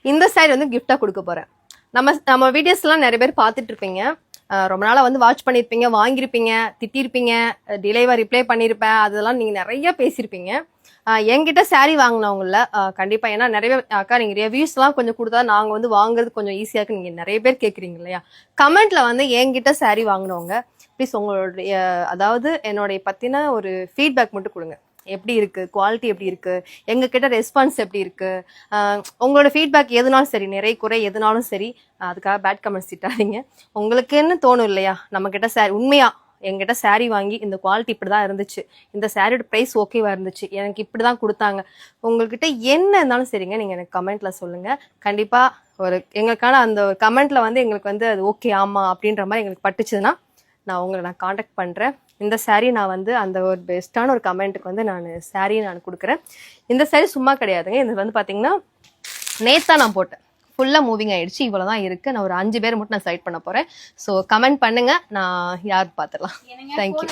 இந்த saree வந்து gift-ஆ கொடுக்க போறேன். நம்ம வீடியோஸ்லாம் நிறைய பேர் பார்த்துட்டு இருப்பீங்க. ரொம்ப நாளா வந்து வாட்ச் பண்ணியிருப்பீங்க, வாங்கியிருப்பீங்க, திட்டிருப்பீங்க, டிலேவா ரிப்ளை பண்ணியிருப்பேன், அதெல்லாம் நீங்க நிறைய பேசியிருப்பீங்க. என்கிட்ட saree வாங்கினவங்கள கண்டிப்பா, ஏன்னா நிறைய அக்கா நீங்க ரிவ்யூஸ்லாம் கொஞ்சம் கொடுத்தா நாங்க வந்து வாங்குறது கொஞ்சம் ஈஸியா இருக்கு, நீங்க நிறைய பேர் கேட்குறீங்க இல்லையா? கமெண்ட்ல வந்து என்கிட்ட saree வாங்கினவங்க ப்ளீஸ் உங்களுடைய அதாவது என்னுடைய பத்தின ஒரு ஃபீட்பேக் மட்டும் கொடுங்க. எப்படி இருக்கு, குவாலிட்டி எப்படி இருக்கு, எங்க கிட்ட ரெஸ்பான்ஸ் எப்படி இருக்கு, உங்களோட ஃபீட்பேக் எதுனாலும் சரி, நிறை குறை எதுனாலும் சரி, அதுக்காக பேட் கமெண்ட்ஸ் திட்டாதீங்க. உங்களுக்குன்னு தோணும் இல்லையா, நம்ம கிட்ட saree உண்மையா என்கிட்ட saree வாங்கி இந்த குவாலிட்டி இப்படிதான் இருந்துச்சு, இந்த சாரியோட ப்ரைஸ் ஓகேவா இருந்துச்சு, எனக்கு இப்படிதான் கொடுத்தாங்க, உங்ககிட்ட என்ன இருந்தாலும் சரிங்க, நீங்க எனக்கு கமெண்ட்ல சொல்லுங்க. கண்டிப்பா ஒரு எங்களுக்கான அந்த ஒரு கமெண்ட்ல வந்து எங்களுக்கு வந்து அது ஓகே ஆமா அப்படின்ற மாதிரி எங்களுக்கு பட்டுச்சுன்னா நான் உங்களை காண்டாக்ட் பண்றேன். இந்த saree நான் வந்து அந்த ஒரு பெஸ்டான ஒரு கமெண்ட்டுக்கு வந்து நான் saree நான் கொடுக்குறேன். இந்த saree சும்மா கிடையாதுங்க, இது வந்து பாத்தீங்கன்னா நேத்தா நான் போட்டேன், ஃபுல்லா மூவிங் ஆயிடுச்சு, இவ்வளவுதான் இருக்கு. நான் ஒரு 5 பேர் மட்டும் நான் செலக்ட் பண்ண போறேன். ஸோ கமெண்ட் பண்ணுங்க, நான் யார் பார்த்துடலாம். தேங்க்யூ.